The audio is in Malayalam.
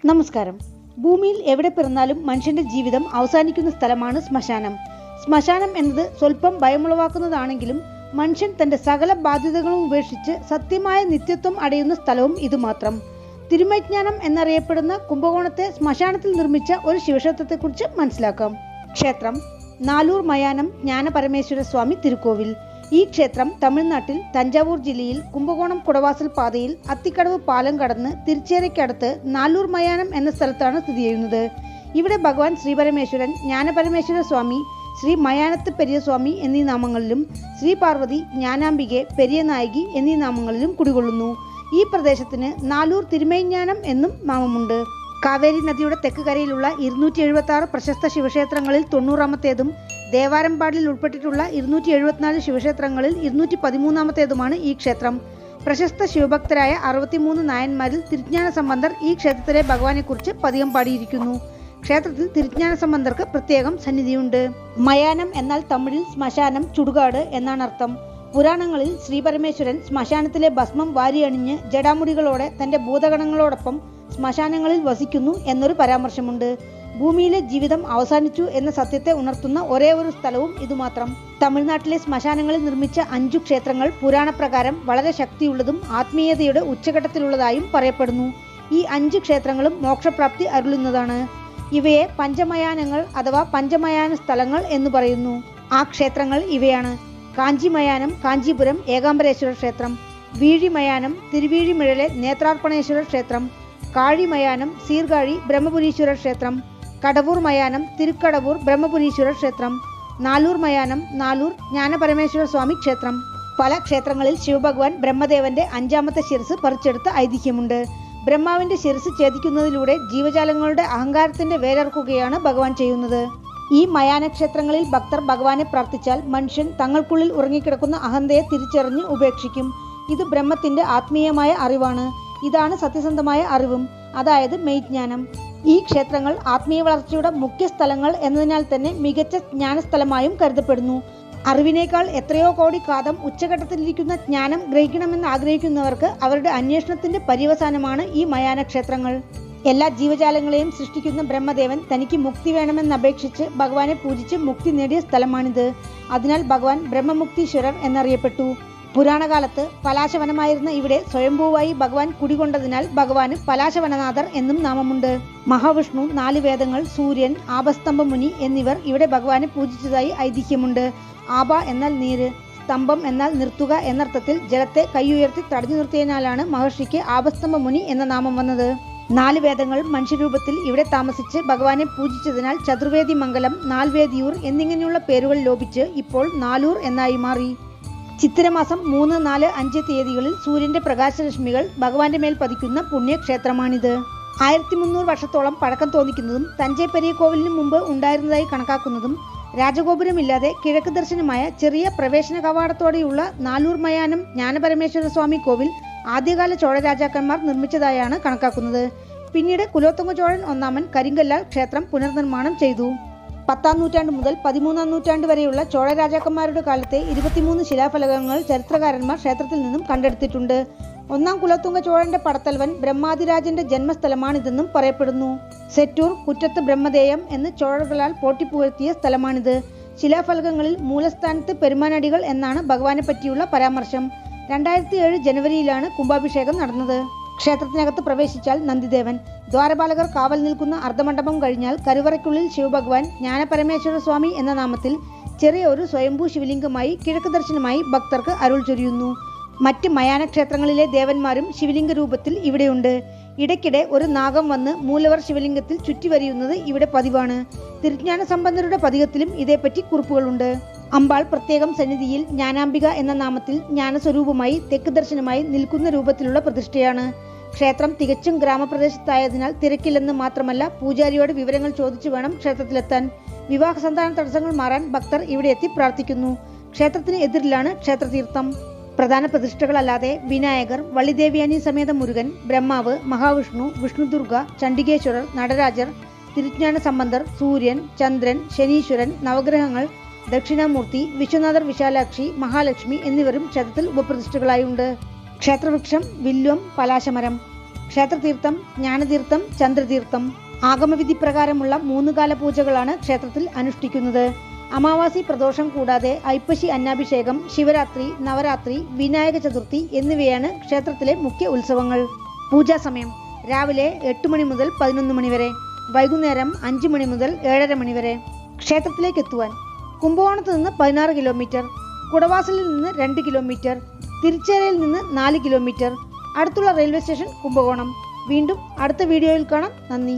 നമസ്കാരം. ഭൂമിയിൽ എവിടെ പിറന്നാലും മനുഷ്യന്റെ ജീവിതം അവസാനിക്കുന്ന സ്ഥലമാണ് ശ്മശാനം. ശ്മശാനം എന്നത് സ്വല്പം ഭയമുളവാക്കുന്നതാണെങ്കിലും മനുഷ്യൻ തന്റെ സകല ബാധ്യതകളും ഉപേക്ഷിച്ച് സത്യമായ നിത്യത്വം അടയുന്ന സ്ഥലവും ഇതുമാത്രം. തിരുമജ്ഞാനം എന്നറിയപ്പെടുന്ന കുംഭകോണത്തെ ശ്മശാനത്തിൽ നിർമ്മിച്ച ഒരു ശിവക്ഷേത്രത്തെക്കുറിച്ച് മനസ്സിലാക്കാം. ക്ഷേത്രം നാലൂർ മയാനം ജ്ഞാനപരമേശ്വര സ്വാമി തിരുക്കോവിൽ. ഈ ക്ഷേത്രം തമിഴ്നാട്ടിൽ തഞ്ചാവൂർ ജില്ലയിൽ കുംഭകോണം കുടവാസൽ പാതയിൽ അത്തിക്കടവ് പാലം കടന്ന് തിരുച്ചേരയ്ക്കടുത്ത് നാലൂർ മയാനം എന്ന സ്ഥലത്താണ് സ്ഥിതി ചെയ്യുന്നത്. ഇവിടെ ഭഗവാൻ ശ്രീപരമേശ്വരൻ, ജ്ഞാനപരമേശ്വര സ്വാമി, ശ്രീ മയാനത്ത് പെരിയ സ്വാമി എന്നീ നാമങ്ങളിലും ശ്രീ പാർവതി, ജ്ഞാനാംബികെ, പെരിയ നായകി എന്നീ നാമങ്ങളിലും കുടികൊള്ളുന്നു. ഈ പ്രദേശത്തിന് നാലൂർ തിരുമൈഞ്ഞാനം എന്നും നാമമുണ്ട്. കാവേരി നദിയുടെ തെക്ക് കരയിലുള്ള 276 പ്രശസ്ത ശിവക്ഷേത്രങ്ങളിൽ 90ാമത്തേതും ദേവാരംപാടിൽ ഉൾപ്പെട്ടിട്ടുള്ള 274 ശിവക്ഷേത്രങ്ങളിൽ 213ാമത്തേതുമാണ് ഈ ക്ഷേത്രം. പ്രശസ്ത ശിവഭക്തരായ 63 നായന്മാരിൽ തിരുജ്ഞാന സംബന്ധർ ഈ ക്ഷേത്രത്തിലെ ഭഗവാനെക്കുറിച്ച് പതികം പാടിയിരിക്കുന്നു. ക്ഷേത്രത്തിൽ തിരുജ്ഞാന സംബന്ധർക്ക് പ്രത്യേകം സന്നിധിയുണ്ട്. മയാനം എന്നാൽ തമിഴിൽ ശ്മശാനം, ചുടുകാട് എന്നാണ് അർത്ഥം. പുരാണങ്ങളിൽ ശ്രീപരമേശ്വരൻ ശ്മശാനത്തിലെ ഭസ്മം വാരി അണിഞ്ഞ് ജടാമുടികളോടെ തന്റെ ഭൂതഗണങ്ങളോടൊപ്പം ശ്മശാനങ്ങളിൽ വസിക്കുന്നു എന്നൊരു പരാമർശമുണ്ട്. ഭൂമിയിലെ ജീവിതം അവസാനിച്ചു എന്ന സത്യത്തെ ഉണർത്തുന്ന ഒരേ ഒരു സ്ഥലവും ഇതുമാത്രം. തമിഴ്നാട്ടിലെ ശ്മശാനങ്ങളിൽ നിർമ്മിച്ച 5 ക്ഷേത്രങ്ങൾ പുരാണപ്രകാരം വളരെ ശക്തിയുള്ളതും ആത്മീയതയുടെ ഉച്ചഘട്ടത്തിലുള്ളതായും പറയപ്പെടുന്നു. ഈ 5 ക്ഷേത്രങ്ങളും മോക്ഷപ്രാപ്തി അരുളുന്നതാണ്. ഇവയെ പഞ്ചമയാനങ്ങൾ അഥവാ പഞ്ചമയാന സ്ഥലങ്ങൾ എന്ന് പറയുന്നു. ആ ക്ഷേത്രങ്ങൾ ഇവയാണ്: കാഞ്ചിമയാനം കാഞ്ചീപുരം ഏകാംബരേശ്വര ക്ഷേത്രം, വീഴിമയാനം തിരുവീഴിമിഴലെ നേത്രാർപ്പണേശ്വര ക്ഷേത്രം, കാഴിമയാനം സീർകാഴി ബ്രഹ്മപുരീശ്വര ക്ഷേത്രം, കടവൂർ മയാനം തിരുക്കടവൂർ ബ്രഹ്മപുരീശ്വര ക്ഷേത്രം, നാലൂർ മയാനം നാലൂർ ജ്ഞാനപരമേശ്വര സ്വാമി ക്ഷേത്രം. പല ക്ഷേത്രങ്ങളിൽ ശിവഭഗവാൻ ബ്രഹ്മദേവന്റെ 5ാമത്തെ ശിരസ് പറിച്ചെടുത്ത ഐതിഹ്യമുണ്ട്. ബ്രഹ്മാവിന്റെ ശിരസ് ഛേദിക്കുന്നതിലൂടെ ജീവജാലങ്ങളുടെ അഹങ്കാരത്തിന്റെ വേരറുക്കുകയാണ് ഭഗവാൻ ചെയ്യുന്നത്. ഈ മയാന ക്ഷേത്രങ്ങളിൽ ഭക്തർ ഭഗവാനെ പ്രാർത്ഥിച്ചാൽ മനുഷ്യൻ തങ്ങൾക്കുള്ളിൽ ഉറങ്ങിക്കിടക്കുന്ന അഹന്തയെ തിരിച്ചറിഞ്ഞ് ഉപേക്ഷിക്കും. ഇത് ബ്രഹ്മത്തിന്റെ ആത്മീയമായ അറിവാണ്. ഇതാണ് സത്യസന്ധമായ അറിവും, അതായത് മെയ്ജ്ഞാനം. ഈ ക്ഷേത്രങ്ങൾ ആത്മീയ വളർച്ചയുടെ മുഖ്യ സ്ഥലങ്ങൾ എന്നതിനാൽ തന്നെ മികച്ച ജ്ഞാനസ്ഥലമായും കരുതപ്പെടുന്നു. അറിവിനേക്കാൾ എത്രയോ കോടി കാതം ഉച്ചഘട്ടത്തിലിരിക്കുന്ന ജ്ഞാനം ഗ്രഹിക്കണമെന്ന് ആഗ്രഹിക്കുന്നവർക്ക് അവരുടെ അന്വേഷണത്തിന്റെ പര്യവസാനമാണ് ഈ മയാന ക്ഷേത്രങ്ങൾ. എല്ലാ ജീവജാലങ്ങളെയും സൃഷ്ടിക്കുന്ന ബ്രഹ്മദേവൻ തനിക്ക് മുക്തി വേണമെന്നപേക്ഷിച്ച് ഭഗവാനെ പൂജിച്ച് മുക്തി നേടിയ സ്ഥലമാണിത്. അതിനാൽ ഭഗവാൻ ബ്രഹ്മമുക്തീശ്വരർ എന്നറിയപ്പെട്ടു. പുരാണകാലത്ത് പലാശവനമായിരുന്ന ഇവിടെ സ്വയംഭൂവായി ഭഗവാൻ കുടികൊണ്ടതിനാൽ ഭഗവാന് പലാശവനനാഥർ എന്നും നാമമുണ്ട്. മഹാവിഷ്ണു, 4 വേദങ്ങൾ, സൂര്യൻ, ആപസ്തംഭമുനി എന്നിവർ ഇവിടെ ഭഗവാനെ പൂജിച്ചതായി ഐതിഹ്യമുണ്ട്. ആപ എന്നാൽ നീര്, സ്തംഭം എന്നാൽ നിർത്തുക എന്നർത്ഥത്തിൽ ജലത്തെ കൈയുയർത്തി തടഞ്ഞു നിർത്തിയതിനാലാണ് മഹർഷിക്ക് ആപസ്തംഭമുനി എന്ന നാമം വന്നത്. 4 വേദങ്ങൾ മനുഷ്യരൂപത്തിൽ ഇവിടെ താമസിച്ച് ഭഗവാനെ പൂജിച്ചതിനാൽ ചതുർവേദി മംഗലം, നാൽവേദിയൂർ എന്നിങ്ങനെയുള്ള പേരുകൾ ലോപിച്ച് ഇപ്പോൾ നാലൂർ എന്നായി മാറി. ചിത്തിരമാസം 3, 4, 5 തീയതികളിൽ സൂര്യന്റെ പ്രകാശരശ്മികൾ ഭഗവാന്റെ മേൽ പതിക്കുന്ന പുണ്യക്ഷേത്രമാണിത്. 1300 വർഷത്തോളം പഴക്കം തോന്നിക്കുന്നതും തഞ്ചൈ പെരിയ കോവിലിന് മുമ്പ് ഉണ്ടായിരുന്നതായി കണക്കാക്കുന്നതും രാജഗോപുരമില്ലാതെ കിഴക്ക് ദർശനമായ ചെറിയ പ്രവേശന കവാടത്തോടെയുള്ള നാലൂർ മയാനം ജ്ഞാനപരമേശ്വര സ്വാമി കോവിൽ ആദ്യകാല ചോഴ രാജാക്കന്മാർ നിർമ്മിച്ചതായാണ് കണക്കാക്കുന്നത്. പിന്നീട് കുലോത്തുംഗ ചോഴൻ 1 കരിങ്കല്ലാൽ ക്ഷേത്രം പുനർനിർമ്മാണം ചെയ്തു. 10ാം നൂറ്റാണ്ട് മുതൽ 13ാം നൂറ്റാണ്ട് വരെയുള്ള ചോഴ രാജാക്കന്മാരുടെ കാലത്തെ 23 ശിലാഫലകങ്ങൾ ചരിത്രകാരന്മാർ ക്ഷേത്രത്തിൽ നിന്നും കണ്ടെടുത്തിട്ടുണ്ട്. 1ാം കുലോത്തുംഗ ചോഴന്റെ പടത്തലവൻ ബ്രഹ്മാതിരാജന്റെ ജന്മസ്ഥലമാണിതെന്നും പറയപ്പെടുന്നു. സെറ്റൂർ കുറ്റത്ത് ബ്രഹ്മദേയം എന്ന് ചോഴകളാൽ പോട്ടിപ്പുകഴ്ത്തിയ സ്ഥലമാണിത്. ശിലാഫലകങ്ങളിൽ മൂലസ്ഥാനത്ത് പെരുമാനടികൾ എന്നാണ് ഭഗവാനെ പറ്റിയുള്ള പരാമർശം. 2007 ജനുവരിയിലാണ് കുംഭാഭിഷേകം നടന്നത്. ക്ഷേത്രത്തിനകത്ത് പ്രവേശിച്ചാൽ നന്ദിദേവൻ, ദ്വാരപാലകർ കാവൽ നിൽക്കുന്ന അർദ്ധമണ്ഡപം കഴിഞ്ഞാൽ കരുവറയ്ക്കുള്ളിൽ ശിവഭഗവാൻ ജ്ഞാനപരമേശ്വര സ്വാമി എന്ന നാമത്തിൽ ചെറിയ ഒരു സ്വയംഭൂ ശിവലിംഗമായി കിഴക്ക് ദർശനമായി ഭക്തർക്ക് അരുൾ ചൊരിയുന്നു. മറ്റ് മയാന ക്ഷേത്രങ്ങളിലെ ദേവന്മാരും ശിവലിംഗ രൂപത്തിൽ ഇവിടെയുണ്ട്. ഇടയ്ക്കിടെ ഒരു നാഗം വന്ന് മൂലവർ ശിവലിംഗത്തിൽ ചുറ്റിവരിയുന്നത് ഇവിടെ പതിവാണ്. തിരുജ്ഞാന സമ്പന്നരുടെ പതികത്തിലും ഇതേപ്പറ്റി കുറിപ്പുകളുണ്ട്. അമ്പാൾ പ്രത്യേകം സന്നിധിയിൽ ജ്ഞാനാംബിക എന്ന നാമത്തിൽ ജ്ഞാനസ്വരൂപമായി തെക്ക് ദർശനമായി നിൽക്കുന്ന രൂപത്തിലുള്ള പ്രതിഷ്ഠയാണ്. ക്ഷേത്രം തികച്ചും ഗ്രാമപ്രദേശത്തായതിനാൽ തിരക്കില്ലെന്ന് മാത്രമല്ല, പൂജാരിയോട് വിവരങ്ങൾ ചോദിച്ചു വേണം ക്ഷേത്രത്തിലെത്താൻ. വിവാഹ സന്താന തടസ്സങ്ങൾ മാറാൻ ഭക്തർ ഇവിടെ എത്തി പ്രാർത്ഥിക്കുന്നു. ക്ഷേത്രത്തിന് എതിരിലാണ് ക്ഷേത്രതീർത്ഥം. പ്രധാന പ്രതിഷ്ഠകളല്ലാതെ വിനായകർ, വള്ളിദേവിയാനി സമേത മുരുകൻ, ബ്രഹ്മാവ്, മഹാവിഷ്ണു, വിഷ്ണുദുർഗ, ചണ്ഡികേശ്വരർ, നടരാജർ, തിരുജ്ഞാന സംബന്ധർ, സൂര്യൻ, ചന്ദ്രൻ, ശനീശ്വരൻ, നവഗ്രഹങ്ങൾ, ദക്ഷിണാമൂർത്തി, വിശ്വനാഥർ, വിശാലാക്ഷി, മഹാലക്ഷ്മി എന്നിവരും ക്ഷേത്രത്തിൽ ഉപപ്രതിഷ്ഠകളായുണ്ട്. ക്ഷേത്രവൃക്ഷം വില്വം, പലാശമരം. ക്ഷേത്രതീർത്ഥം, ജ്ഞാനതീർത്ഥം, ചന്ദ്രതീർത്ഥം. ആഗമവിധി പ്രകാരമുള്ള 3 കാല പൂജകളാണ് ക്ഷേത്രത്തിൽ അനുഷ്ഠിക്കുന്നത്. അമാവാസി പ്രദോഷം കൂടാതെ ഐപ്പശി അന്നാഭിഷേകം, ശിവരാത്രി, നവരാത്രി, വിനായക ചതുർത്ഥി എന്നിവയാണ് ക്ഷേത്രത്തിലെ മുഖ്യ ഉത്സവങ്ങൾ. പൂജാസമയം രാവിലെ 8 മണി മുതൽ 11 മണി വരെ, വൈകുന്നേരം 5 മണി മുതൽ 7:30 മണി വരെ. ക്ഷേത്രത്തിലേക്ക് എത്തുവാൻ കുംഭകോണത്ത് നിന്ന് 16 കിലോമീറ്റർ, കുടവാസലിൽ നിന്ന് 2 കിലോമീറ്റർ, തിരുച്ചേരയിൽ നിന്ന് 4 കിലോമീറ്റർ. അടുത്തുള്ള റെയിൽവേ സ്റ്റേഷൻ കുംഭകോണം. വീണ്ടും അടുത്ത വീഡിയോയിൽ കാണാം. നന്ദി.